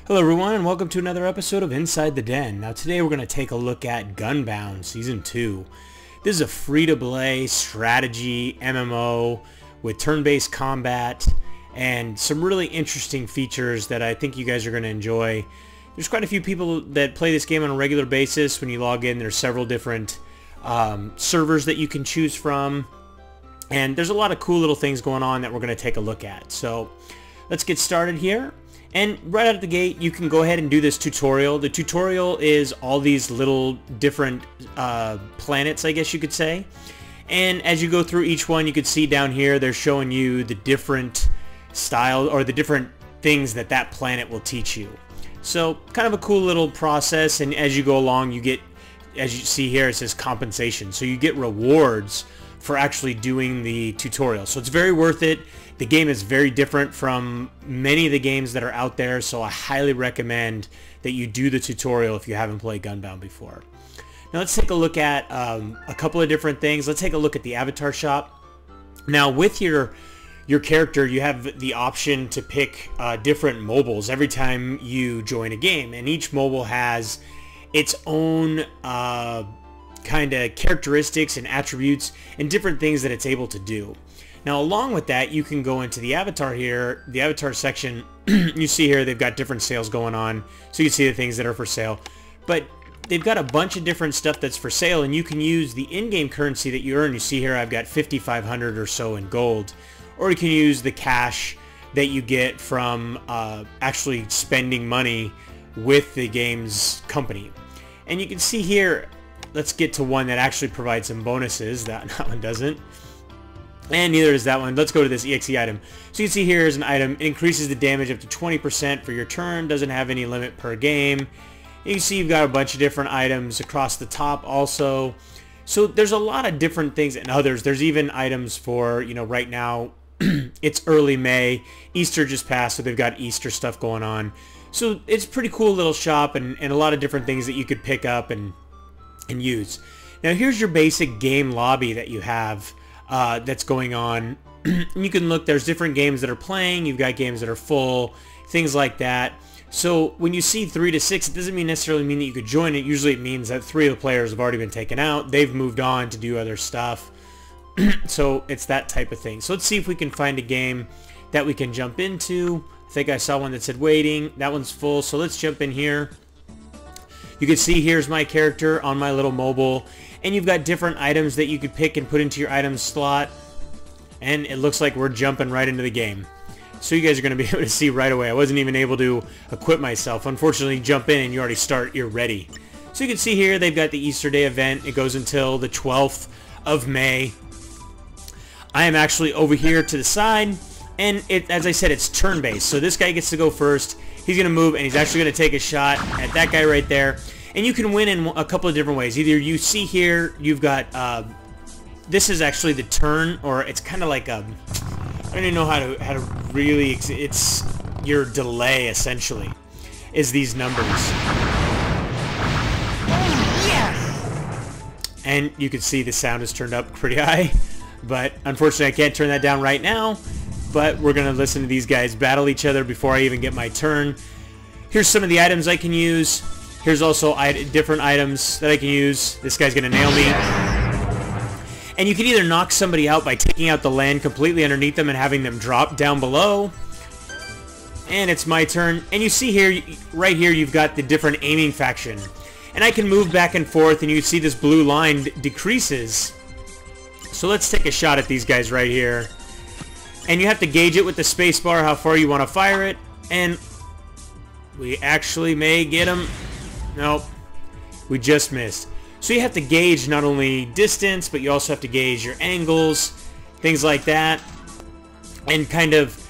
Hello everyone and welcome to another episode of Inside the Den. Now today we're going to take a look at Gunbound Season 2. This is a free-to-play strategy MMO with turn-based combat and some really interesting features that I think you guys are going to enjoy. There's quite a few people that play this game on a regular basis. When you log in, there's several different servers that you can choose from. And there's a lot of cool little things going on that we're going to take a look at. So let's get started here. And right out of the gate, you can go ahead and do this tutorial. The tutorial is all these little different planets, I guess you could say. And as you go through each one, you can see down here, they're showing you the different style or the different things that that planet will teach you. So kind of a cool little process. And as you go along, you get, as you see here, it says compensation. So you get rewards for actually doing the tutorial. So it's very worth it. The game is very different from many of the games that are out there, so I highly recommend that you do the tutorial if you haven't played Gunbound before. Now let's take a look at a couple of different things. Let's take a look at the avatar shop. Now with your character, you have the option to pick different mobiles every time you join a game, and each mobile has its own kind of characteristics and attributes and different things that it's able to do. Now along with that, you can go into the avatar here, the avatar section. You see here they've got different sales going on, so you can see the things that are for sale. But they've got a bunch of different stuff that's for sale, and you can use the in-game currency that you earn. You see here I've got 5,500 or so in gold, or you can use the cash that you get from actually spending money with the game's company. And you can see here, let's get to one that actually provides some bonuses. That one doesn't. And neither is that one. Let's go to this EXE item. So you can see here is an item. It increases the damage up to 20% for your turn. Doesn't have any limit per game. You can see you've got a bunch of different items across the top also. So there's a lot of different things and others. There's even items for, you know, right now it's early May. Easter just passed, so they've got Easter stuff going on. So it's a pretty cool little shop and a lot of different things that you could pick up and use. Now here's your basic game lobby that you have that's going on. You can look, there's different games that are playing, you've got games that are full, things like that. So when you see 3 to 6, it doesn't necessarily mean that you could join it. Usually it means that 3 of the players have already been taken out, they've moved on to do other stuff. So it's that type of thing. So let's see if we can find a game that we can jump into. I think I saw one that said waiting. That one's full, so let's jump in here. You can see here's my character on my little mobile, and you've got different items that you could pick and put into your items slot, and it looks like we're jumping right into the game. So you guys are going to be able to see right away. I wasn't even able to equip myself. Unfortunately, jump in and you already start, you're ready. So you can see here they've got the Easter Day event. It goes until the 12th of May. I am actually over here to the side, and as I said, it's turn-based. So this guy gets to go first. He's going to move, and he's actually going to take a shot at that guy right there. And you can win in a couple of different ways. Either you see here, you've got, this is actually the turn, or it's kind of like a, I don't even know how to really, it's your delay, essentially, is these numbers. Yes! And you can see the sound is turned up pretty high, but unfortunately I can't turn that down right now. But we're going to listen to these guys battle each other before I even get my turn. Here's some of the items I can use. Here's also different items that I can use. This guy's going to nail me. And you can either knock somebody out by taking out the land completely underneath them and having them drop down below. And it's my turn. And you see here, right here, you've got the different aiming faction. And I can move back and forth, and you see this blue line decreases. So let's take a shot at these guys right here. And you have to gauge it with the space bar how far you want to fire it. And we actually may get him. Nope. We just missed. So you have to gauge not only distance, but you also have to gauge your angles, things like that. And kind of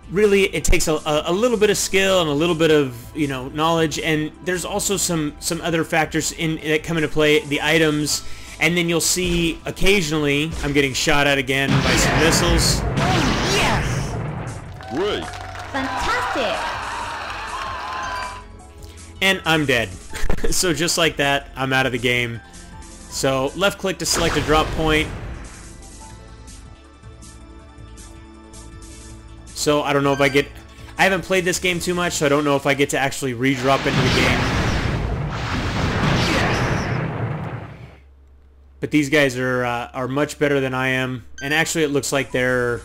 really it takes a little bit of skill and a little bit of, you know, knowledge. And there's also some other factors that come into play, the items. And then you'll see occasionally I'm getting shot at again by some missiles. Great. Fantastic. And I'm dead. So just like that, I'm out of the game. So left click to select a drop point. So I don't know if I get... I haven't played this game too much, so I don't know if I get to actually re-drop into the game. But these guys are much better than I am, and actually it looks like they're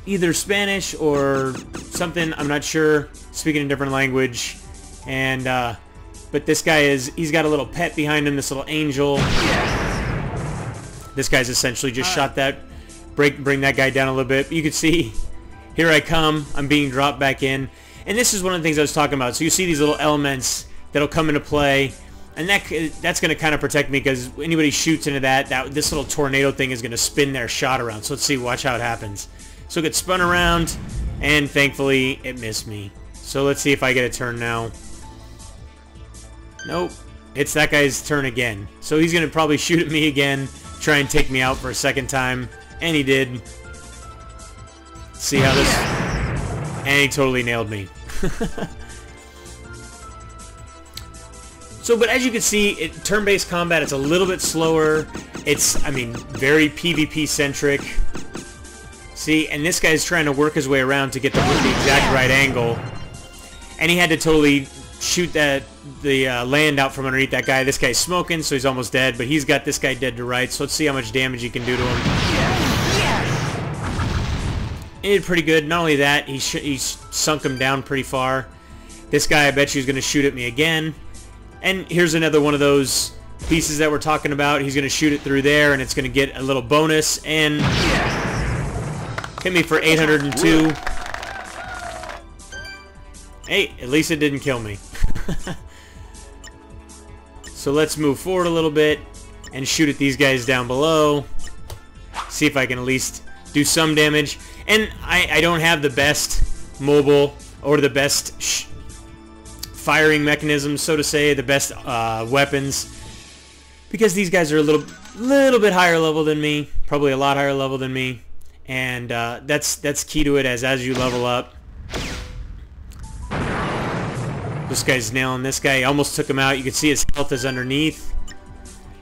either Spanish or something. I'm not sure. Speaking a different language, and but this guy he's got a little pet behind him, this little angel. This guy's essentially just shot that, bring that guy down a little bit. You can see, here I come. I'm being dropped back in, and this is one of the things I was talking about. So you see these little elements that'll come into play. And that's going to kind of protect me because anybody shoots into this little tornado thing is going to spin their shot around. So let's see, watch how it happens. So it gets spun around, and thankfully it missed me. So let's see if I get a turn now. Nope. It's that guy's turn again. So he's going to probably shoot at me again, try and take me out for a second time. And he did. See how this... And he totally nailed me. So, but as you can see, turn-based combat, it's a little bit slower. It's, I mean, very PvP-centric. See, and this guy's trying to work his way around to get the exact right angle. And he had to totally shoot the land out from underneath that guy. This guy's smoking, so he's almost dead, but he's got this guy dead to rights. So let's see how much damage he can do to him. He did pretty good. Not only that, he sunk him down pretty far. This guy, I bet you, is going to shoot at me again. And here's another one of those pieces that we're talking about. He's going to shoot it through there, and it's going to get a little bonus. And hit me for 802. Hey, at least it didn't kill me. So let's move forward a little bit and shoot at these guys down below. See if I can at least do some damage. And I don't have the best mobile or the best firing mechanisms, so to say, the best weapons, because these guys are a little bit higher level than me, probably a lot higher level than me, and that's key to it. As you level up, this guy's nailing this guy. He almost took him out. You can see his health is underneath,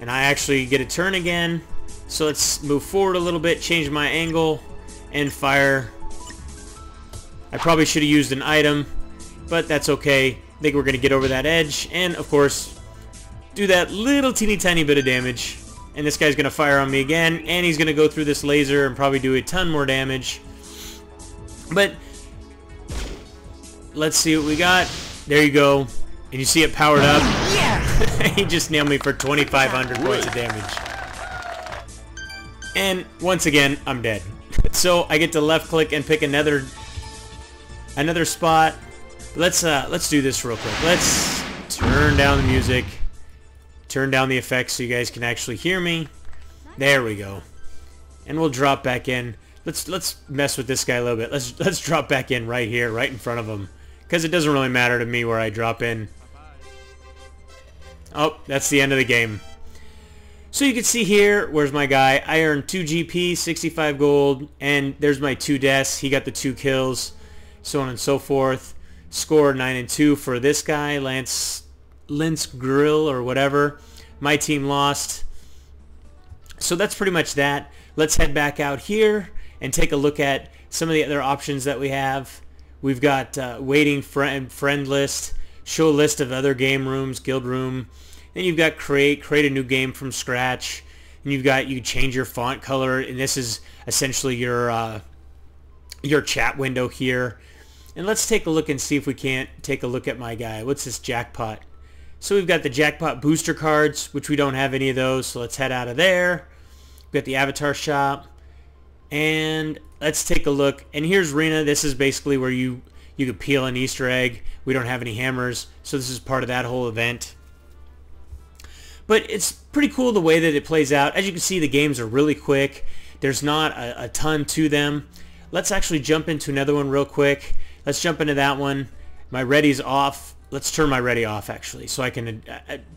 and I actually get a turn again. So let's move forward a little bit, change my angle, and fire. I probably should have used an item, but that's okay. I think we're going to get over that edge, and of course do that little teeny tiny bit of damage. And this guy's going to fire on me again, and he's going to go through this laser and probably do a ton more damage. But let's see what we got. There you go, and you see it powered up. Yeah. He just nailed me for 2,500 points of damage, and once again I'm dead. So I get to left click and pick another spot. Let's do this real quick. Let's turn down the music, turn down the effects so you guys can actually hear me. There we go. And we'll drop back in. Let's mess with this guy a little bit. Let's drop back in right here, right in front of him, because it doesn't really matter to me where I drop in. Oh, that's the end of the game. So you can see here, where's my guy? I earned 2 GP, 65 gold, and there's my 2 deaths. He got the 2 kills, so on and so forth. Score 9 and 2 for this guy, Lance Grill or whatever. My team lost. So that's pretty much that. Let's head back out here and take a look at some of the other options that we have. We've got waiting friend list, show list of other game rooms, guild room. Then you've got create a new game from scratch. And you've got, you change your font color, and this is essentially your chat window here. And let's take a look and see if we can't take a look at my guy. What's this jackpot? So we've got the jackpot booster cards, which we don't have any of those, so let's head out of there. We've got the avatar shop, and let's take a look. And here's Rena. This is basically where you could peel an Easter egg. We don't have any hammers, so this is part of that whole event. But it's pretty cool the way that it plays out. As you can see, the games are really quick. There's not a ton to them. Let's actually jump into another one real quick. Let's jump into that one. My ready's off. Let's turn my ready off, actually, so I can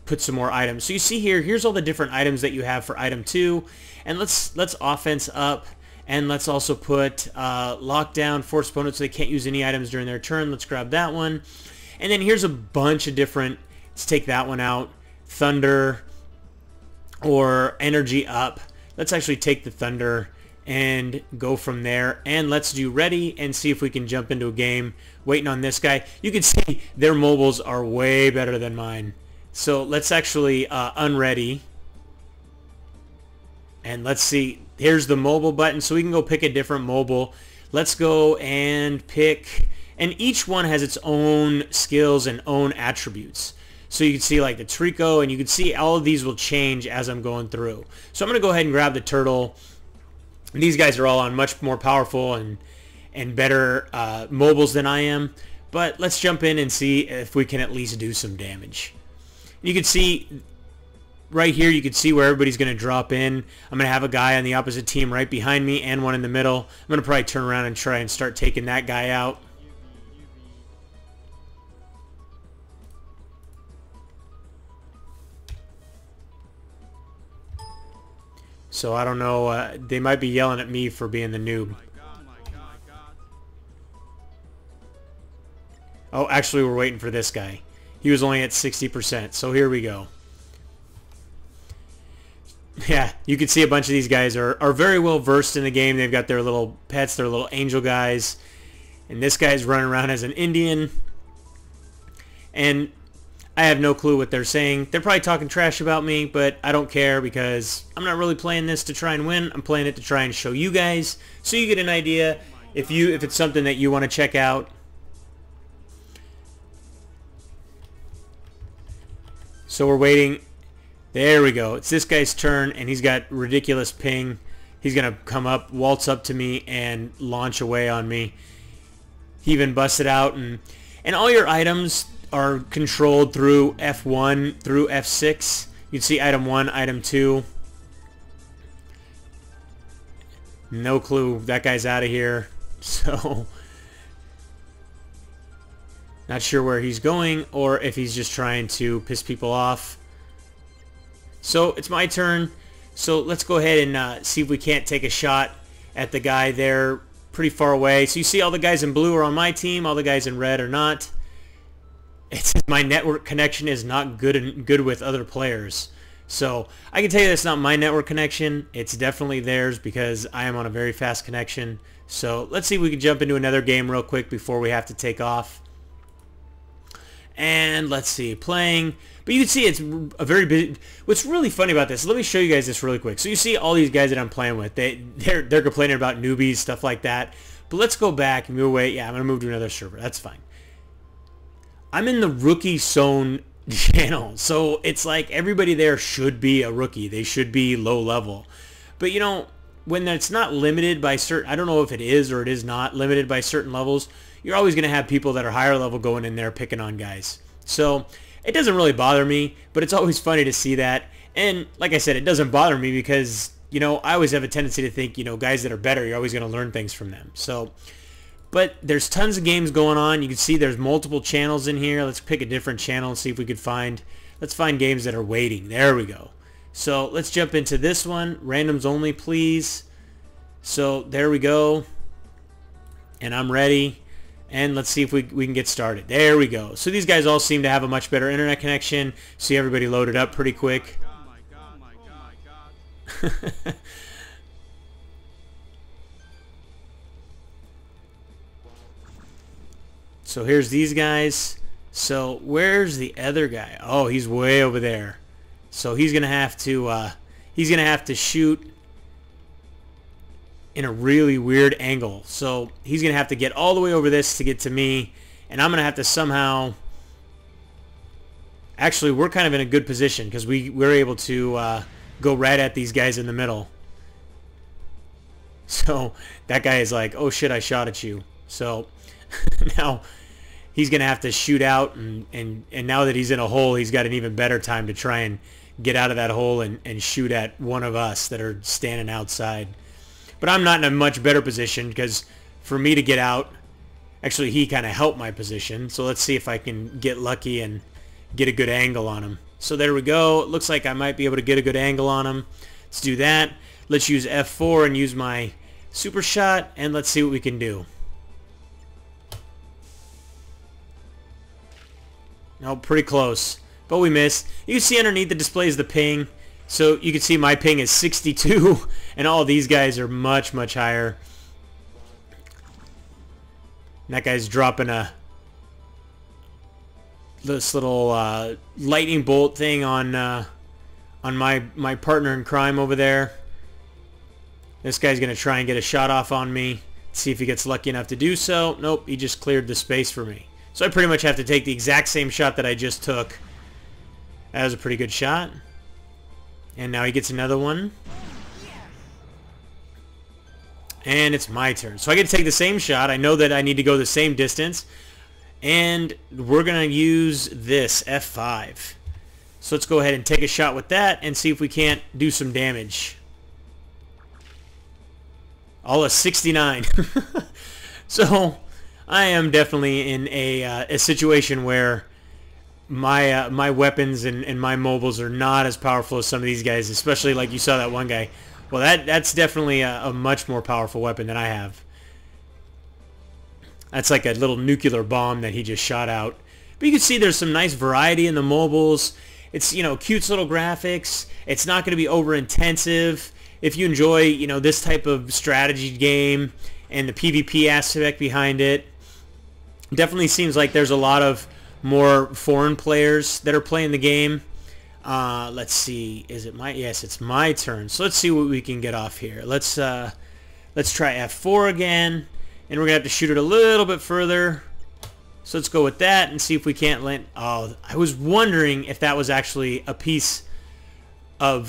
put some more items. So you see here, here's all the different items that you have for item 2. And let's offense up, and let's also put lockdown, force opponents so they can't use any items during their turn. Let's grab that one. And then here's a bunch of different, let's take that one out. Thunder or energy up. Let's actually take the thunder and go from there. And let's do ready and see if we can jump into a game. Waiting on this guy. You can see their mobiles are way better than mine. So let's actually unready. And let's see. Here's the mobile button, so we can go pick a different mobile. Let's go and pick, and each one has its own skills and own attributes. So you can see like the Trico, and you can see all of these will change as I'm going through. So I'm going to go ahead and grab the turtle. These guys are all on much more powerful and better mobiles than I am. But let's jump in and see if we can at least do some damage. You can see right here, you can see where everybody's going to drop in. I'm going to have a guy on the opposite team right behind me and one in the middle. I'm going to probably turn around and try and start taking that guy out. So I don't know, they might be yelling at me for being the noob. Oh, actually we're waiting for this guy. He was only at 60%, so here we go. Yeah, you can see a bunch of these guys are very well versed in the game. They've got their little pets, their little angel guys. And this guy's running around as an Indian. And I have no clue what they're saying. They're probably talking trash about me, but I don't care because I'm not really playing this to try and win. I'm playing it to try and show you guys so you get an idea if it's something that you want to check out. So we're waiting. There we go. It's this guy's turn, and he's got ridiculous ping. He's going to come up, waltz up to me, and launch away on me. He even busted out, and all your items are controlled through F1 through F6. You can see item 1, item 2. No clue. That guy's out of here. So, not sure where he's going or if he's just trying to piss people off. So it's my turn. So let's go ahead and see if we can't take a shot at the guy there pretty far away. So you see all the guys in blue are on my team. All the guys in red are not. It's my network connection is not good with other players. So I can tell you that's not my network connection. It's definitely theirs because I am on a very fast connection. So let's see if we can jump into another game real quick before we have to take off. And let's see, playing. But you can see it's a very big. What's really funny about this, let me show you guys this really quick. So you see all these guys that I'm playing with, they're complaining about newbies, stuff like that. But let's go back and move away. Yeah, I'm going to move to another server. That's fine. I'm in the rookie zone channel. So it's like everybody there should be a rookie. They should be low level. But you know, when it's not limited by certain, I don't know if it is or it is not limited by certain levels, you're always going to have people that are higher level going in there picking on guys. So it doesn't really bother me, but it's always funny to see that. And like I said, it doesn't bother me because, you know, I always have a tendency to think, you know, guys that are better, you're always going to learn things from them. So, but there's tons of games going on. You can see there's multiple channels in here. Let's pick a different channel and see if we could find, let's find games that are waiting. There we go. So let's jump into this one. Randoms only, please. So there we go. And I'm ready. And let's see if we can get started. There we go. So these guys all seem to have a much better internet connection. See everybody loaded up pretty quick. So here's these guys. So where's the other guy? Oh, he's way over there. So he's gonna have to shoot in a really weird angle. So he's going to have to get all the way over this to get to me. And I'm going to have to somehow... Actually, we're kind of in a good position because we're able to go right at these guys in the middle. So that guy is like, oh shit, I shot at you. So now he's going to have to shoot out. And now that he's in a hole, he's got an even better time to try and get out of that hole and shoot at one of us that are standing outside. But I'm not in a much better position because for me to get out, actually he kind of helped my position. So let's see if I can get lucky and get a good angle on him. So there we go. It looks like I might be able to get a good angle on him. Let's do that. Let's use F4 and use my super shot, and let's see what we can do. No, pretty close, but we missed. You can see underneath the displays the ping. So you can see my ping is 62, and all these guys are much, much higher. And that guy's dropping this little lightning bolt thing on my partner in crime over there. This guy's going to try and get a shot off on me. See if he gets lucky enough to do so. Nope, he just cleared the space for me. So I pretty much have to take the exact same shot that I just took. That was a pretty good shot. And now he gets another one. And it's my turn. So I get to take the same shot. I know that I need to go the same distance. And we're going to use this F5. So let's go ahead and take a shot with that and see if we can't do some damage. All a 69. So I am definitely in a situation where my weapons and my mobiles are not as powerful as some of these guys, especially like you saw that one guy. Well, that's definitely a much more powerful weapon than I have. That's like a little nuclear bomb that he just shot out. But you can see there's some nice variety in the mobiles. It's, you know, cute little graphics. It's not going to be over intensive. If you enjoy, you know, this type of strategy game and the PvP aspect behind it, definitely seems like there's a lot of more foreign players that are playing the game. Let's see, is it my? Yes, it's my turn. So let's see what we can get off here. Let's try F4 again, and we're gonna have to shoot it a little bit further. So let's go with that and see if we can't land. Oh, I was wondering if that was actually a piece of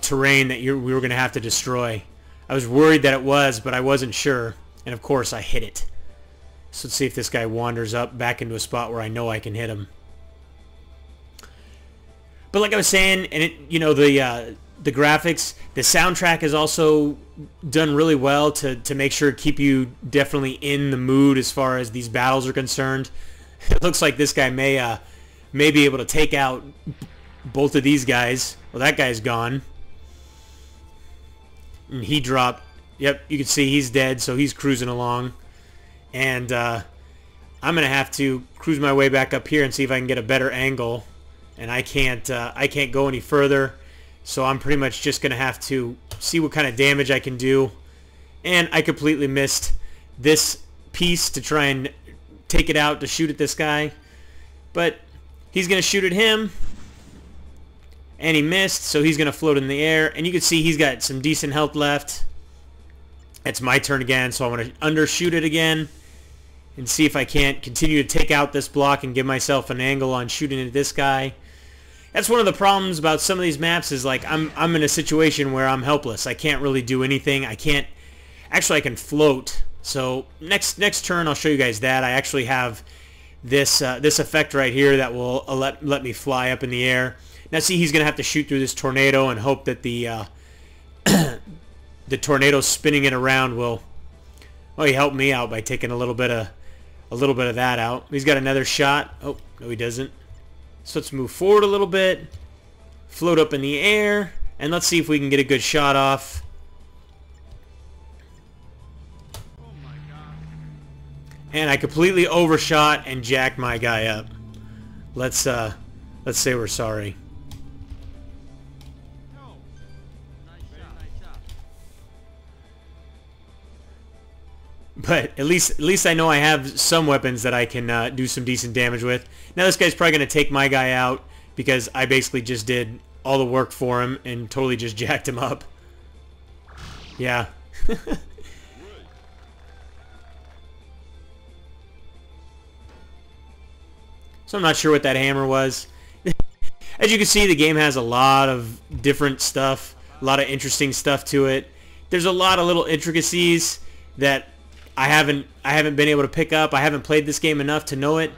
terrain that we were gonna have to destroy. I was worried that it was, but I wasn't sure. And of course, I hit it. So let's see if this guy wanders up back into a spot where I know I can hit him. But like I was saying, and it, you know, the graphics, the soundtrack is also done really well to make sure to keep you definitely in the mood as far as these battles are concerned. It looks like this guy may be able to take out both of these guys. Well, that guy's gone. And he dropped. Yep, you can see he's dead, so he's cruising along. And I'm going to have to cruise my way back up here and see if I can get a better angle. And I can't go any further. So I'm pretty much just going to have to see what kind of damage I can do. And I completely missed this piece to try and take it out to shoot at this guy. But he's going to shoot at him. And he missed, so he's going to float in the air. And you can see he's got some decent health left. It's my turn again, so I want to undershoot it again. And see if I can't continue to take out this block and give myself an angle on shooting at this guy. That's one of the problems about some of these maps is like I'm in a situation where I'm helpless. I can't really do anything. I can't... Actually, I can float. So next turn, I'll show you guys that. I actually have this effect right here that will let me fly up in the air. Now see, he's going to have to shoot through this tornado and hope that the the tornado spinning it around will... Well, he helped me out by taking a little bit of that out. He's got another shot. Oh, no he doesn't. So let's move forward a little bit. Float up in the air. And let's see if we can get a good shot off. And I completely overshot and jacked my guy up. Let's say we're sorry. But at least I know I have some weapons that I can do some decent damage with. Now this guy's probably going to take my guy out because I basically just did all the work for him and totally just jacked him up. Yeah. So I'm not sure what that hammer was. As you can see, the game has a lot of different stuff, a lot of interesting stuff to it. There's a lot of little intricacies that I haven't been able to pick up. I haven't played this game enough to know it.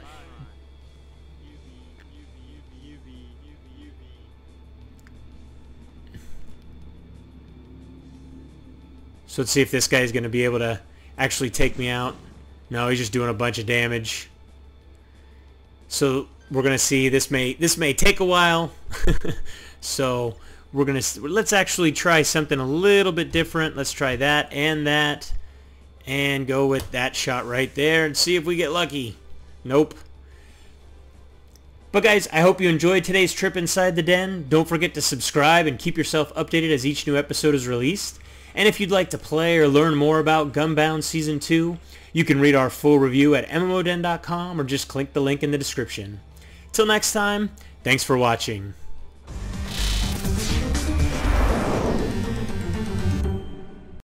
So let's see if this guy is going to be able to actually take me out. No, he's just doing a bunch of damage. So we're going to see this may take a while. So let's actually try something a little bit different. Let's try that and go with that shot right there and see if we get lucky. Nope. But guys, I hope you enjoyed today's trip inside the den. Don't forget to subscribe and keep yourself updated as each new episode is released. And if you'd like to play or learn more about Gunbound Season 2, you can read our full review at mmoden.com or just click the link in the description. Till next time, thanks for watching.